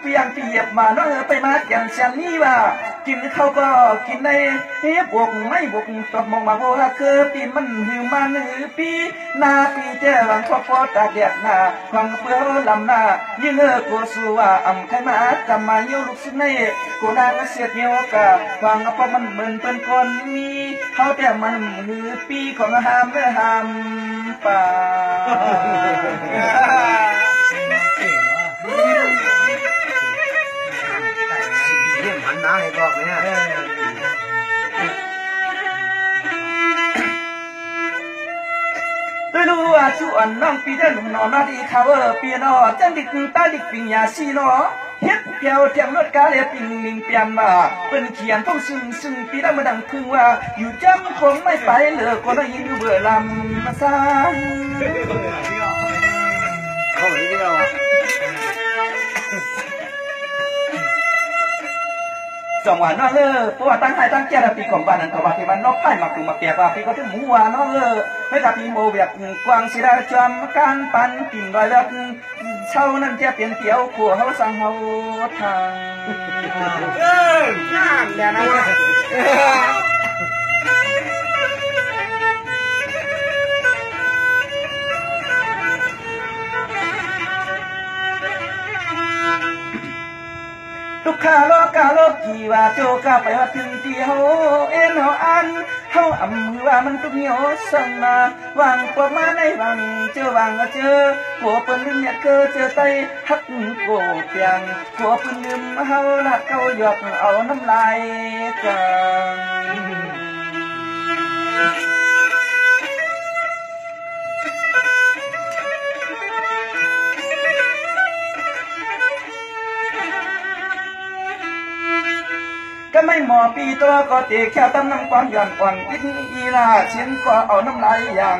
เปียงเปียบมาน้องไปมาแก่นเสียนนี้ว่ากินเขาก็กินในบวกไม่บวกตบมองมาโหคือปีมันหือมันหือปีนาปีเจ้าหวังพอพอตาเดียดนาหวังเพื่อลำนายืนเออกูสู้ว่าอ่ำใครมาจำมาเยี่ยวลูกสุดในกูนางเสียดเยี่ยวกะหวังเพราะมันเหมือนเป็นคนมีเขาแต่มันหือปีของหามเมื่อหามป่าเรื่องหันน้าให้บอกเนี่ยด้วยรู้ว่าชวนน้องปีเดินหนุ่มนอนดีเขาเปียนอจังดิกตาดิกปิงยาซีนอเฮ็ดเพียวเทียมรถกาเลปิงลิงเปียนมาเป็นเขียนต้องซึ่งปีได้มาดังพึ่งว่าอยู่จำคงไม่ไปเหลือก็ได้ยินเบื่อลำมาซาเขาเหมือนที่เราจังหวะน้องเพราะว่าตั้งใจตั้งใจปีของบ้านนั้นก็ว่าที่มันนกไผ่มาคือมาแก่ว่าปีก็ถึงหมูว่าน้องไม่กับปีโมเบียกกวางศิลาจอมการปันกินรอยเลือดเช่านั่นจะเปลี่ยนเที่ยวขัวเขาสั่งเขาทางงามเนี่ยนะทุกข้าโลกาโลกีว่าโจกาไปว่าถึงที่เฮาเอ็นเฮาอันเฮาอำว่ามันตุกเหนียวสั่งมาวางกว่ามาในวังเจอวางเจอหัวปืนลืมเนี่ยเกอเจอไตฮักโกเปียงหัวปืนลืมเฮาลัดเขาหยอกเอาน้ำลายกันก็ไม่หมอปีตัวก็ตีแค่ตั้มน้ำความหย่อนก่อนกินอีลาเชียนก็เอาน้ำลายอย่าง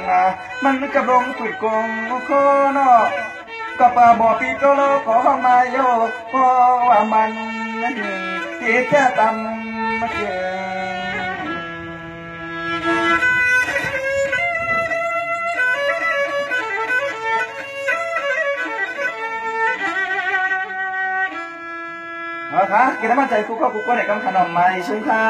มันกระบงขุดกงคอนอก็ป่าบ่อปีก็โลก็ห้องมาโยเพราะว่ามันตีแค่ตั้มมาเจอค่ะกินน้ำมันใจกูก็ในกำขนมมาชุ่มค่ะ